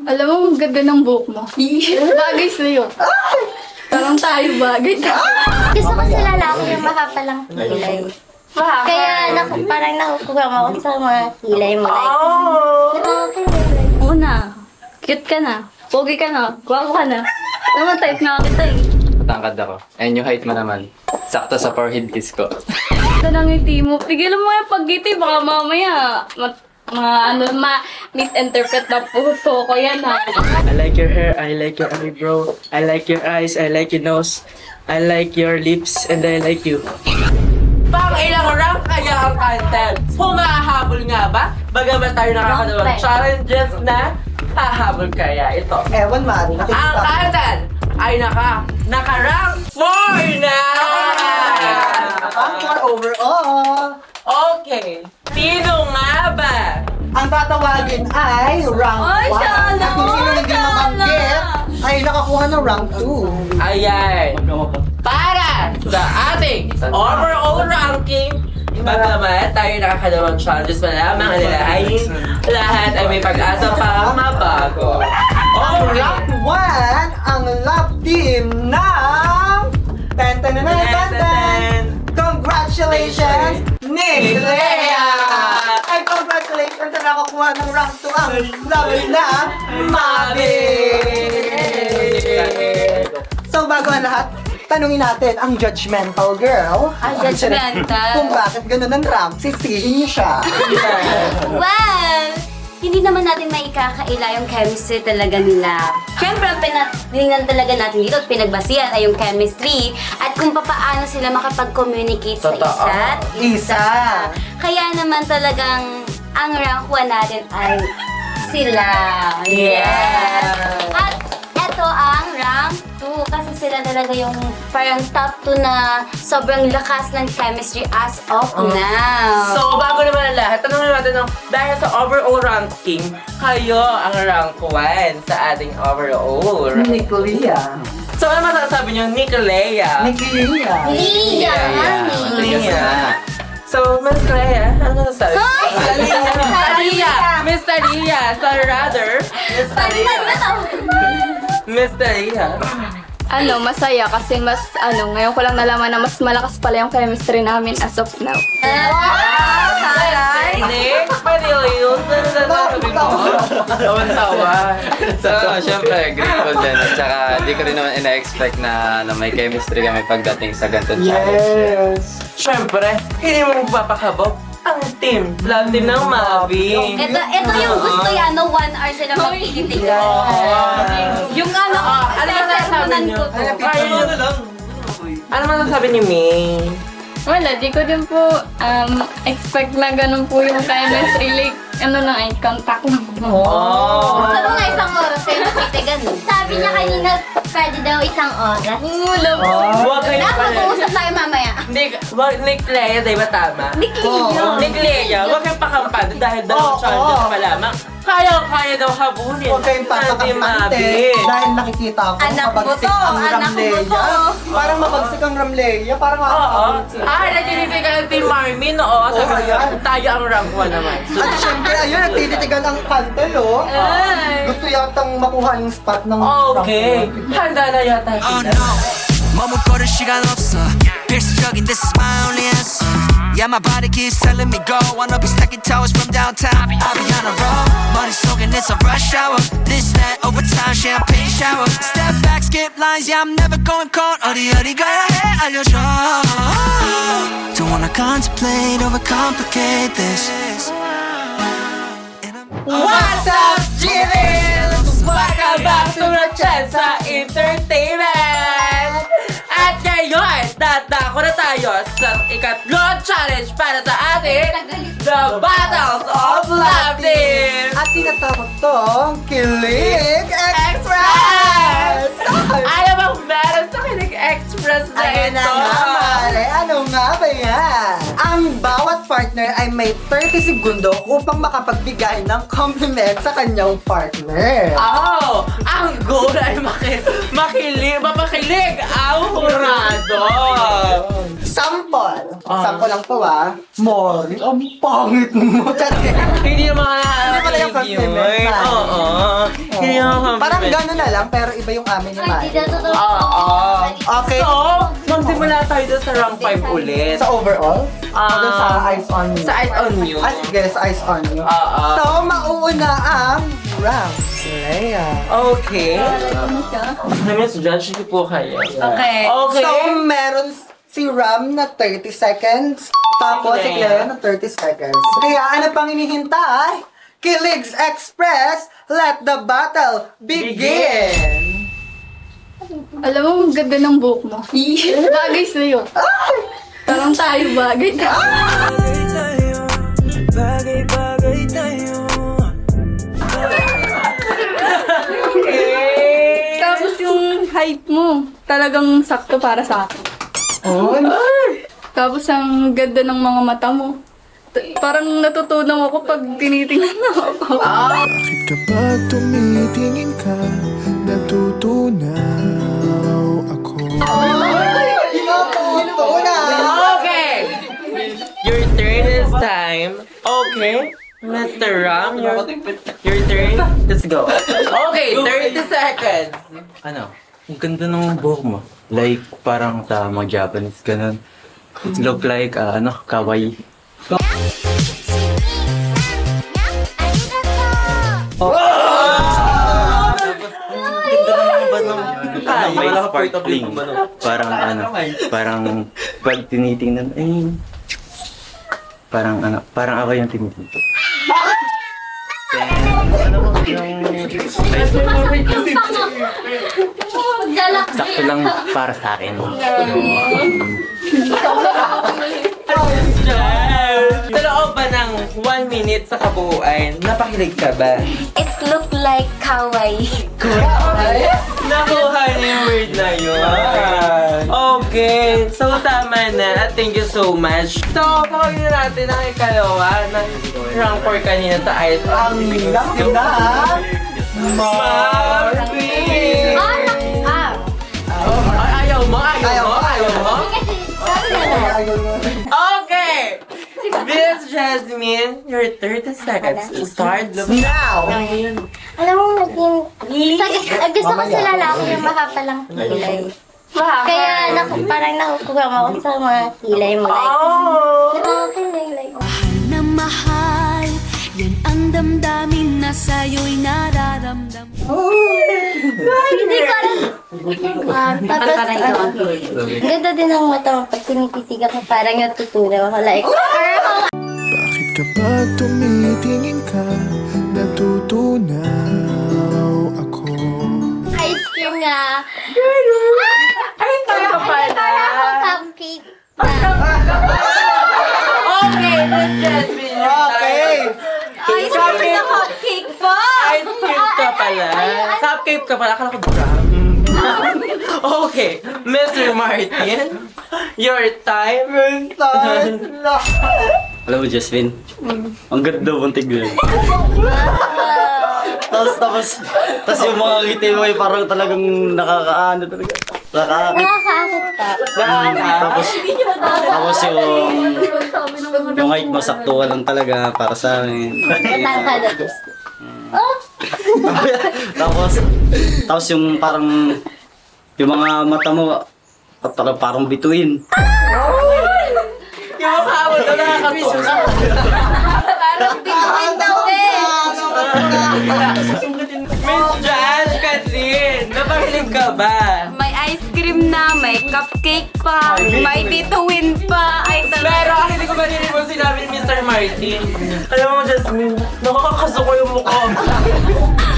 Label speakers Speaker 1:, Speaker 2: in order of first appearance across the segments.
Speaker 1: Alam mo, ang ganda ng buhok mo. Bagay sa'yo. Parang tayo bagay.
Speaker 2: Gusto ko sa lalaki yung mahapalang kilay. Kaya parang nakukuha mo ako sa mga kilay mo.
Speaker 1: Oo na. Cute ka na. Pogi ka na. Guwapo ka na. Naman type nga kita eh.
Speaker 3: Matangkad ako. And yung height mo naman, sakto sa forehead kiss ko.
Speaker 1: Ito lang ngiti mo. Tigilan mo yung paggiti. Baka mamaya misinterpret na puso ko yan ha.
Speaker 4: I like your hair, I like your eyebrow, I like your eyes, I like your nose, I like your lips, and I like you.
Speaker 5: Pang ilang rank kaya ang content? Humahabol nga ba? Bagamat tayo nakakadawang challenges na hahabol kaya ito.
Speaker 6: Ewan, Mari.
Speaker 5: Ang
Speaker 6: Nakikita ko.
Speaker 5: content ay naka-rank 4 na!
Speaker 6: Ang overall.
Speaker 5: Okay, sino nga ba?
Speaker 6: Ang tatawagin ay rank 1.
Speaker 1: Ay, sana!
Speaker 6: At kung sino hindi
Speaker 1: Sana!
Speaker 6: mabanggit, ay nakakuha ng rank 2.
Speaker 5: Ayan. Para sa ating overall ranking, bagamat tayo nakakadawang challenges pa lamang ang nilalain, lahat ay may pag-asa pa mabago.
Speaker 6: Ang
Speaker 5: Okay.
Speaker 6: rank 1, ang love team ng... Congratulations, Nick Lea! Ay, congratulations sa nakakuha ng rank 2 ang lovely na Mavi! So, bago ang lahat, tanungin natin ang judgmental girl.
Speaker 1: Judgmental.
Speaker 6: Kung bakit ganun ang rank, sisihin niyo siya.
Speaker 2: Well, hindi naman natin maikakaila yung chemistry talaga nila. Siyempre, ang pinaglingan talaga natin dito at pinagbasihan ay yung chemistry at kung paano sila makapag-communicate sa
Speaker 5: Totoo.
Speaker 2: isa't
Speaker 6: Isa.
Speaker 2: Kaya naman talagang ang rank 1 natin ay sila.
Speaker 5: Yeah.
Speaker 2: At eto ang rank 2 kasi sila talaga yung parang top 2 na sobrang lakas ng chemistry as of now.
Speaker 5: So, bago naman ang lahat, tanongin natin dahil sa overall ranking, kayo ang rank 1 sa ating overall.
Speaker 6: Nick Lea.
Speaker 5: So, ano masasabi niyo, Nick Lea?
Speaker 6: Nick Lea.
Speaker 2: Liya,
Speaker 5: Lea. So, Miss Lea, ano masasabi? Lea! Mr. Lea! So, rather, Mr. Lea. Mr. Lea.
Speaker 1: Masaya kasi ngayon ko lang nalaman na mas malakas pala yung chemistry namin as of now.
Speaker 5: Nick, Manilius, ano sasabi mo? Tawan-tawa.
Speaker 3: So, syempre, grateful din. At saka, di ko rin naman ina-expect na may chemistry kami pagdating sa ganitong challenge.
Speaker 6: Yes.
Speaker 5: Siyempre, hindi mo magpapakabog ang team. Love team ng Mavi.
Speaker 2: Ito yung gusto yan, no? 1 hour sila magkikitigan.
Speaker 1: Yung
Speaker 5: Ano masasabi niyo? Ano masasabi ni May?
Speaker 1: Wala, di ko din po expect na ganun po yung chemistry. Like, eye contact lang.
Speaker 2: Sabi nga isang oras kayo magkikitigan. Sabi niya kanina, pwede daw isang oras.
Speaker 5: Huwag kayo
Speaker 2: Mag-uusap tayo mamaya.
Speaker 5: Nick Lea, di ba tama?
Speaker 2: Nick Lea.
Speaker 5: Nick Lea, huwag kayong pakampante dahil dalawang
Speaker 6: Oo.
Speaker 5: challenges pa lamang. Kaya daw habulin.
Speaker 6: Huwag kayong
Speaker 5: Natin
Speaker 6: papakapante
Speaker 5: Mavi.
Speaker 6: dahil nakikita ko
Speaker 2: Anak mo
Speaker 6: mabagsik
Speaker 2: to,
Speaker 6: ang
Speaker 2: anak mo
Speaker 6: Ramleya.
Speaker 2: to.
Speaker 6: Parang mabagsik ang Ramleya. Parang
Speaker 5: Oo.
Speaker 6: makakabot sila.
Speaker 5: Nagtitigan ka ng Team Marmin, oo. Sabi
Speaker 6: ayan.
Speaker 5: tayo ang rank 1 naman.
Speaker 6: At syempre, ayun, nagtititigan ang kantel, oh. Gusto yatang makuha yung spot ng
Speaker 5: Okay. Handa na yata
Speaker 7: Oh
Speaker 5: sila.
Speaker 7: no 머뭇거릴 시간 없어 필수적인 this is my only answer Yeah my body keeps telling me go Wanna be stacking towers from downtown I'll be on a roll 머릿속엔 it's a rush hour This that overtime champagne shower Step back skip lines yeah I'm never going cold 어디 가야 해 알려줘 Don't wanna contemplate overcomplicate this
Speaker 5: What's up, Jillian? Welcome back to the Chansa Entertainment! At ngayon, dadako na tayo sa ikatlong challenge para sa ating The Battles of Love Team!
Speaker 6: At tinatawag tong Kilig Express!
Speaker 5: Ano bang meron sa Kilig Express na
Speaker 6: Ayun na
Speaker 5: ito?
Speaker 6: nga, Mare. Ano nga ba yan? Ang bawat partner ay may 30 segundo upang makapagbigay ng compliment sa kanyang partner.
Speaker 5: Oh! ang goal ay mapakilig ang hurado.
Speaker 6: Sample. Sample lang to Mori, ang pangit mo.
Speaker 5: Hindi naman
Speaker 6: Hindi pala yung compliment,
Speaker 5: yun.
Speaker 6: Mari.
Speaker 5: Oo. Hindi naman
Speaker 6: Parang
Speaker 5: compliment.
Speaker 6: gano'n na lang, pero iba yung amin ni Mari. Okay.
Speaker 5: So, magsimula tayo doon sa rank 5 ulit.
Speaker 6: Sa overall? Doon sa Eyes on You.
Speaker 5: Sa Eyes on You.
Speaker 6: Ah, sige, sa Eyes on You.
Speaker 5: Oo.
Speaker 6: So, mauuna ang Ram. Leia.
Speaker 5: Okay. Miss Judge, hindi po kayo.
Speaker 2: Okay.
Speaker 5: Okay.
Speaker 6: So, meron si Ram na 30 seconds. Tapos si Cleo na 30 seconds. Kaya ano pang hinihintay? Kiligs Express, let the battle begin!
Speaker 1: Alam mo, ang ganda ng buhok mo. Bagay sa'yo. Parang tayo bagay. Tapos yung height mo, talagang sakto para sa akin. Tapos ang ganda ng mga mata mo. Parang natutunaw ako pag tinitingnan ako.
Speaker 8: Bakit kapag tumitingin ka, natutunaw ako?
Speaker 5: Okay. Your turn is time. Okay. Mr. Ram, your turn. Let's go. Okay, 30 seconds.
Speaker 9: Ano, ang ganda ng buhok mo. Like, parang sa mga Japanese, ganun. It look like, kawaii. May sparkling. Parang pag tinitingnan, parang ako yung tinitingnan. Sakto lang para sa akin.
Speaker 5: Sa loob ba ng 1 minute sa kabuuan, napakilig ka ba?
Speaker 2: It look like kawaii.
Speaker 5: Nakuha niyo yung word na yun. Okay, so tama na. Thank you so much. So, pakagin natin ang ikalawa ng rank 4 kanina sa Eyes on You. Marvin! Ayaw mo? Okay! Miss Jasmine, your 30 seconds starts now!
Speaker 10: Alam mo, gusto ko sa lalaki yung mahapalang kilay. Kaya parang nakukuha mo ako sa mga kilay mo. Like, nakakakilig. Like,
Speaker 7: Na mahal, yan ang damdamin na sa'yo'y nararamdam.
Speaker 10: hindi ko alam. Tapos, ganda din ang mata mo pag tinititigan ko, parang natutunaw ako. Like,
Speaker 8: Bakit kapag tumitingin ka, natutunaw ako?
Speaker 10: ice cream nga.
Speaker 5: Ay, ka pala!
Speaker 10: Parang ako cupcake.
Speaker 5: Okay, Miss Jasmine, your time.
Speaker 2: Ice cream na cupcake pa!
Speaker 5: Ice cream ka pala. Cupcake ka pala. Akala ko brown. Okay, Mr. Martin, your time.
Speaker 9: Alam mo, Jasmine, ang ganda mong tignan. Tapos yung mga ngiti mo ay parang talagang nakakaano talaga.
Speaker 10: Nakakaakit pa.
Speaker 9: Tapos yung height mo, saktuhan lang talaga para sa amin.
Speaker 10: Matangkad at gusto. Oh!
Speaker 9: tapos yung parang, yung mga mata mo, parang bituin.
Speaker 5: Yung mukha mo doon nakakasuka. Miss Jazz Kathleen, napakilig ka ba?
Speaker 2: May ice cream na, may cupcake pa, may bituin pa. Ay,
Speaker 5: Pero hindi ko ba nilibon sinabi ni Mr. Martin? Alam mo, Jasmine, nakakasuko yung mukha.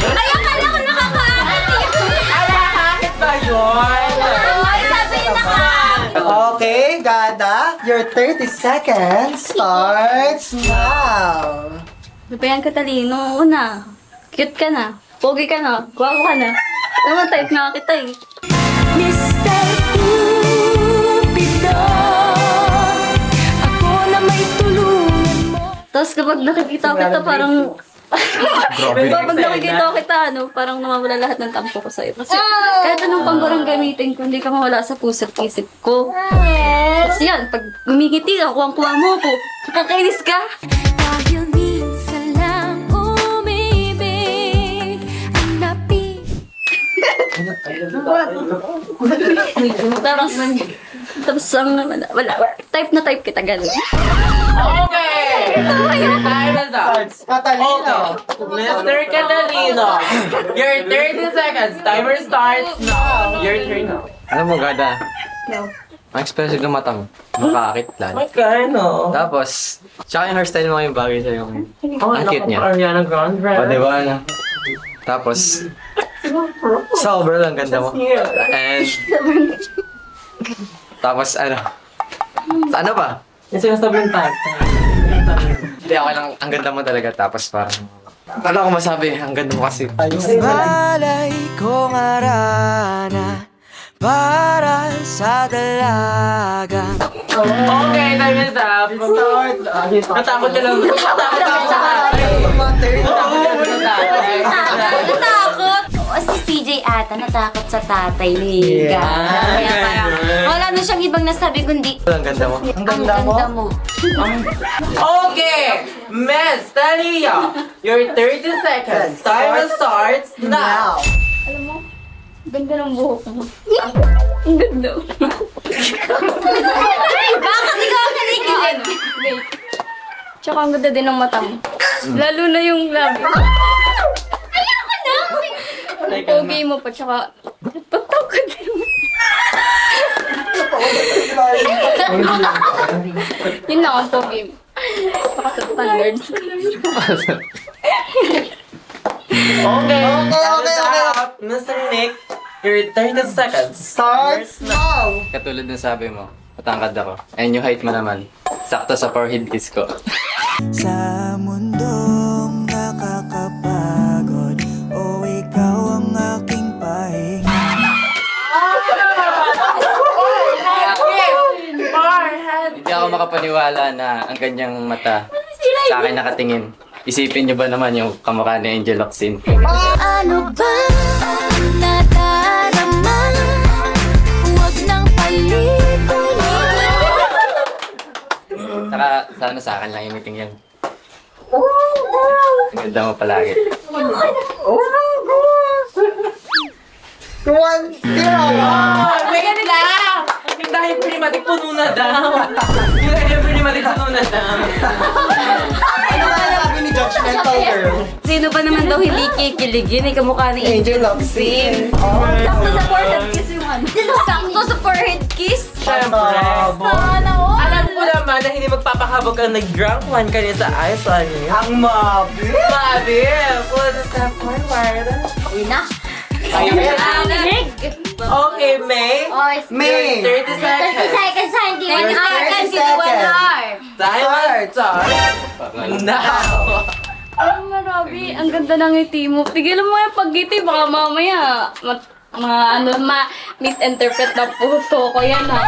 Speaker 2: Ay, akala ko nakakaakit yun.
Speaker 5: Nakakakit ba yun?
Speaker 2: Ay, sabi niya nakakaakit.
Speaker 6: Okay, Gada, your 30 seconds starts now.
Speaker 1: Sabayan ka talino, una. Cute ka na. Pogi ka na. Guwapo ka na. Naman type nga kita eh.
Speaker 7: Mr. Cupido, ako na may tulungan mo.
Speaker 1: Tapos kapag nakikita kita, parang
Speaker 11: Pag nakikita kita, parang nawawala lahat ng tampo ko sa'yo. Kasi kahit anong pambarang gamitin ko, hindi ka mawala sa puso't isip ko. Kasi yan, pag gumigiti ka, kuwang-kuwa mo ko. Nakakainis ka.
Speaker 10: Dahil minsan lang umibig ang
Speaker 11: Tapos wala. Type na type kita, ganun.
Speaker 5: Okay! Time is up.
Speaker 6: Catalino.
Speaker 5: Mr. Catalino, your 30 seconds. Timer starts now. Your turn now.
Speaker 3: Alam mo, Gada? Ang expressive ng mata mo. Makakakitlan.
Speaker 5: Magkano?
Speaker 3: Tapos, tsaka yung hairstyle mo yung bagay sa'yo. Ang cute niya.
Speaker 5: Ariana Grande.
Speaker 3: O, diba na? Tapos, sobrang ganda mo. And, tapos ano? Ano ba?
Speaker 5: Yung sinasabi yung tag.
Speaker 3: Hindi, okay lang. Ang ganda mo talaga. Tapos parang, ano ako masabi? Ang ganda mo kasi.
Speaker 7: Malay kong arana para sa dalaga.
Speaker 5: Okay, time is up. Natakot ka lang. Natakot ka sa tatay.
Speaker 2: Natakot! Si CJ ata natakot sa tatay ni Higa. Kaya parang wala na siyang ibang nasabi kundi
Speaker 3: Ang ganda mo.
Speaker 2: ang ganda mo.
Speaker 5: Okay, Miss Talia, your 30 seconds. Timer starts now.
Speaker 1: Alam mo, ganda ng buhok mo. Ang ganda.
Speaker 2: Bakit ikaw ang kinikilig?
Speaker 1: Wait. Tsaka ang ganda din ng mata mo. Lalo na yung labi. Ayoko na! Ang pogi mo pa, tsaka patawad mo. Yun lang ang pogi mo. Tsaka sa standards ko.
Speaker 5: Okay, Mr. Nick, your 30 seconds.
Speaker 6: Starts now.
Speaker 3: Katulad ng sabi mo, matangkad ako. And yung height mo naman, sakto sa forehead kiss ko.
Speaker 7: Sa mundong nakakapagod, o ikaw ang aking pahinga.
Speaker 3: Hindi ako makapaniwala na ang kanyang mata sa akin nakatingin. Isipin niyo ba naman yung kamukha ni Angel Locsin?
Speaker 10: Ano ba nadarama? Huwag nang palit-ulit.
Speaker 3: Saka sana sa akin lang yung meeting yan. Ang ganda mo palagi.
Speaker 6: 1-0.
Speaker 5: Wait lang! Dahil primimatic puno na daw. Dahil primimatic puno na daw.
Speaker 6: Ano nga sabi ni Judgmental Girl?
Speaker 2: Sino ba naman daw hindi kikiligin? Kamukha ni
Speaker 6: Angel Locsin.
Speaker 1: Sakto sa forehead kiss yung ano.
Speaker 2: Sakto sa forehead kiss?
Speaker 5: Siyempre. Alam ko naman na hindi magpapakabog ang nag-drunk one kanina sa iPhone niya.
Speaker 6: Ang mabi.
Speaker 5: Mabi! Pull the step forward.
Speaker 2: Uy na.
Speaker 5: Okay, May.
Speaker 6: May.
Speaker 5: Your 30 seconds.
Speaker 10: Seconds, hindi.
Speaker 2: 20 seconds, hindi 1 hour.
Speaker 5: Time starts now.
Speaker 1: Ang marabi, ang ganda ng ngiti mo. Tigilan mo yung pag-ngiti, baka mamaya misinterpret na puso ko yan ha.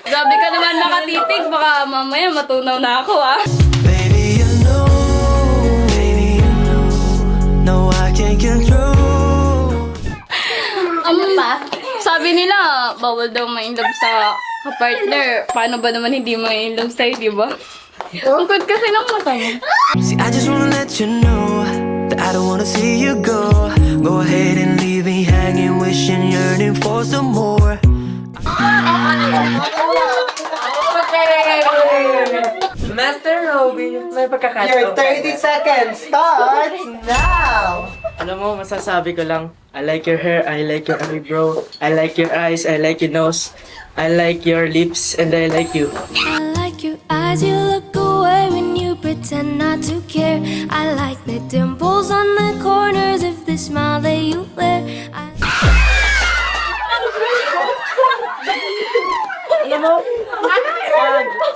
Speaker 1: Grabe ka naman nakatitig, baka mamaya matunaw na ako ah.
Speaker 7: Baby, you know, no, I can't control.
Speaker 1: Sabi nila, bawal daw ma-inlove sa kapartner. Paano ba naman hindi ma-inlove sa'yo, di ba? Ang good kasi ng mata mo.
Speaker 7: See, I just wanna let you know that I don't wanna see you go. Go ahead and leave me hanging, wishing, yearning for some more.
Speaker 5: Master Robin, may pagkakataon.
Speaker 6: Your 30 seconds starts now.
Speaker 4: Alam mo, masasabi ko lang, I like your hair, I like your eyebrow, I like your eyes, I like your nose, I like your lips, and I like you.
Speaker 10: I like your eyes, you look away when you pretend not to care. I like the dimples on the corners of the smile that you wear.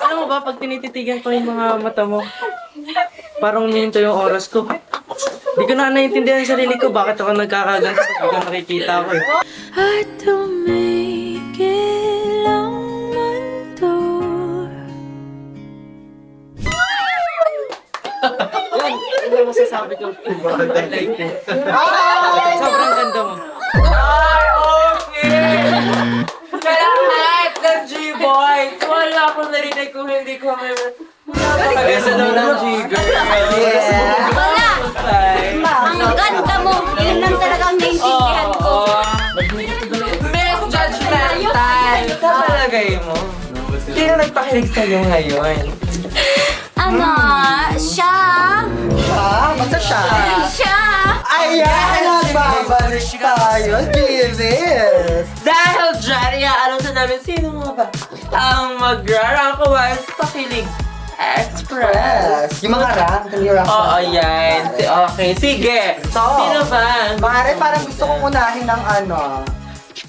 Speaker 4: Alam mo ba, pag tinititigan ko yung mga mata mo, parang minto yung oras ko. Di ko na naiintindihan yung sarili ko. Bakit ako nagkakaganto? Hindi ko nakikita ako eh.
Speaker 7: At tumigil ang mundo.
Speaker 4: Yan ang masasabi ko. I like you. Sobrang ganda mo.
Speaker 5: Ay, okay! Kalahat ng G-Boys! Wala akong narinig kung hindi ko may... Pag-asa daw ng G-Girl.
Speaker 2: Wala! Ang ganda mo! Yun lang talaga ang naiintindihan ko.
Speaker 5: Miss Judgmental! Sa palagay mo? Sino nagpakilig sa'yo ngayon?
Speaker 2: Ano? Siya!
Speaker 6: Basta siya.
Speaker 2: Siya!
Speaker 6: Ayan! Nagbabalik tayo, Gizis!
Speaker 5: Dahil dyan, iaalaw sa namin sino nga ba ang magra-rank-wise pakilig express.
Speaker 6: Yung mga rank, hindi rank.
Speaker 5: Oo, yan. Okay, sige.
Speaker 6: So,
Speaker 5: Sino ba?
Speaker 6: Mare, parang gusto kong unahin ng ano,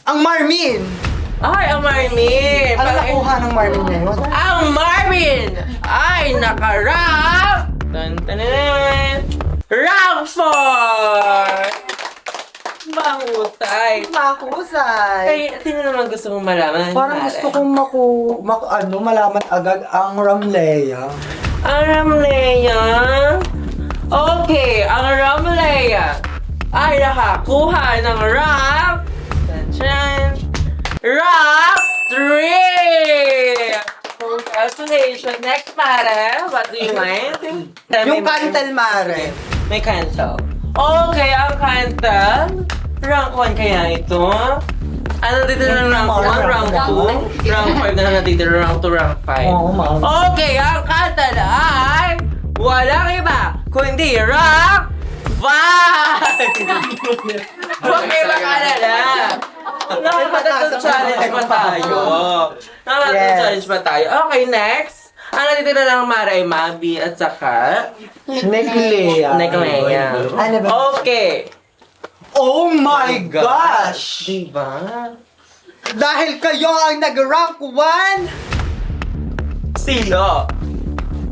Speaker 6: ang Marmin!
Speaker 5: Ay, ang Marvin!
Speaker 6: Ano nakuha ng Marmin ngayon?
Speaker 5: Ang Marvin ay naka-rank! Rank 4! Mahusay!
Speaker 6: Mahusay!
Speaker 5: Ay, sino naman gusto mong malaman?
Speaker 6: Parang gusto kong malaman agad ang Ramleya.
Speaker 5: Ang Ramleya? Okay, ang Ramleya ay nakakuha ng rank rank 3! Congratulations! Next, Mare. What do you want?
Speaker 6: Yung Cantel, Mare.
Speaker 5: May cancel. Okay, ang cancel. Rank 1 kaya ito? Ano dito ng rank 1? Rank 2? Rank 5 na lang natitira. Rank 2, rank 5.
Speaker 6: Oo, ma'am.
Speaker 5: Okay, ang cancel ay walang iba kundi rank 5! Okay, makalala. Nakapatang challenge pa tayo. Challenge pa tayo. Okay, next. Ang natitira lang Mara ay Mabi at saka
Speaker 6: Neglea.
Speaker 5: Neglea.
Speaker 6: Ano ba?
Speaker 5: Okay.
Speaker 6: Oh my gosh!
Speaker 5: Diba?
Speaker 6: Dahil kayo ang nag-rank 1!
Speaker 5: Sino?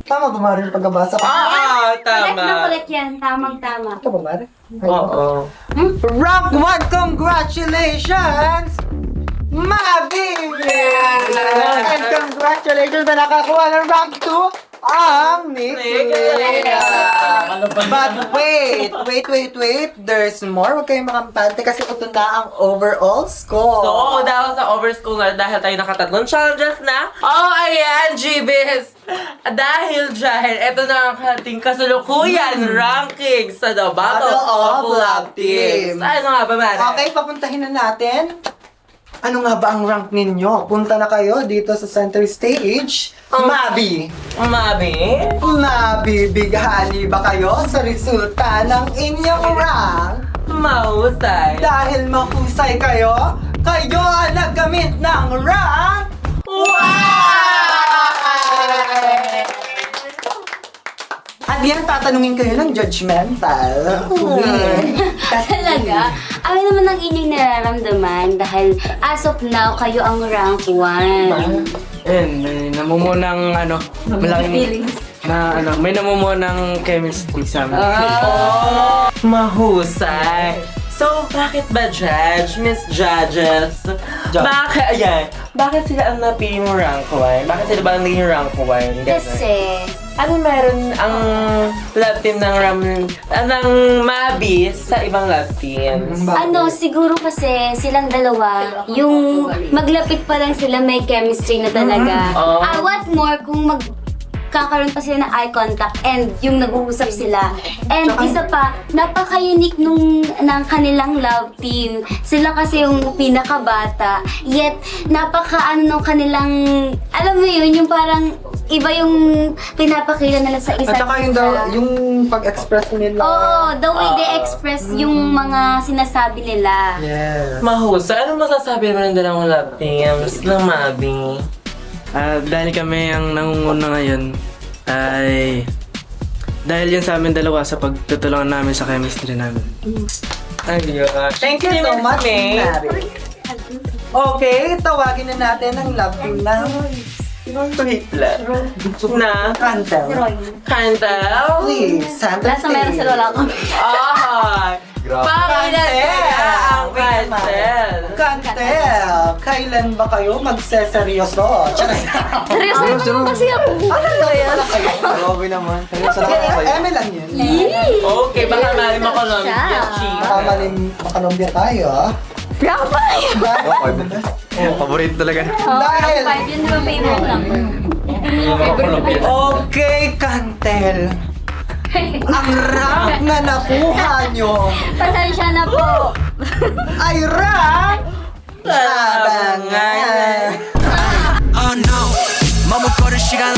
Speaker 6: Tama ba, Mare, yung pagbabasa ko?
Speaker 2: Correct na
Speaker 5: Tama.
Speaker 2: correct yan. Tamang-tama.
Speaker 6: Ito ba, Mare?
Speaker 5: Oo.
Speaker 6: Rank 1, congratulations! Mabi! And congratulations na nakakuha ng rank 2 ang Nicolea! But wait! There's more. Huwag kayong makampante kasi ito na ang overall score.
Speaker 5: So, dahil sa overschool na dahil tayo nakatatlong challenges na. Oh, ayan, GBs! Dahil dyan, ito na ang ating kasulukuyan ranking sa The Battle of Love Teams. Ano nga ba, man?
Speaker 6: Okay, papuntahin na natin. Ano nga ba ang rank ninyo? Punta na kayo dito sa center stage. Mabi!
Speaker 5: Mabi?
Speaker 6: Mabibighani ba kayo sa resulta ng inyong rank?
Speaker 5: Mahusay.
Speaker 6: Dahil mahusay kayo, kayo ang naggamit ng rank At yan, tatanungin kayo ng judgmental.
Speaker 2: Talaga? Ano naman ang inyong nararamdaman dahil as of now, kayo ang rank 1.
Speaker 4: Ayun, may namumunang malaking may namumunang chemistry sa amin.
Speaker 5: Mahusay. So, bakit ba judge, Miss Judges? Bakit sila ang napili mo rank 1? Bakit sila ba ang naging rank 1?
Speaker 2: Kasi,
Speaker 5: ano meron ang love team ng ng Mabi sa ibang love teams?
Speaker 2: siguro kasi silang dalawa, yung maglapit pa lang sila may chemistry na talaga. What more kung kakaroon pa sila ng eye contact and yung nag-uusap sila. And isa pa, napaka-unique ng kanilang love team. Sila kasi yung pinakabata, yet nung kanilang, alam mo yun, yung parang iba yung pinapakita nila sa isa't
Speaker 6: At saka yung pag-express nila.
Speaker 2: Oo, the way they express yung mga sinasabi nila.
Speaker 6: Yes.
Speaker 5: Mahusay. Ano masasabi mo ng dalawang love teams ng Mabi?
Speaker 4: Dahil kami ang nangunguna ngayon ay dahil yan sa amin dalawa sa pagtutulungan namin sa chemistry namin.
Speaker 5: Ayun.
Speaker 6: Thank you so much, Mary. Okay, tawagin na natin ang love team na
Speaker 5: Wait lang. Na?
Speaker 6: Cantel.
Speaker 5: Cantel?
Speaker 6: Please, Santa
Speaker 11: Last na meron sila wala kami.
Speaker 5: Ay! Pakilan kaya ang Cantel?
Speaker 6: Cantel, kailan ba kayo magseseryoso? Charay!
Speaker 11: Seryoso naman kasi ako.
Speaker 3: Grabe naman. Seryoso lang ako sa'yo.
Speaker 6: Eme lang yun.
Speaker 5: Okay, baka mali mo ko nun.
Speaker 6: Makanombya tayo, ah.
Speaker 3: Paborito talaga.
Speaker 6: Dahil,
Speaker 11: 5 yun, di ba favorite number?
Speaker 6: okay, Cantel. Ang rank na nakuha nyo
Speaker 11: Pasensya na po.
Speaker 6: ay rank abangan.
Speaker 7: Oh no 머뭇거릴 시간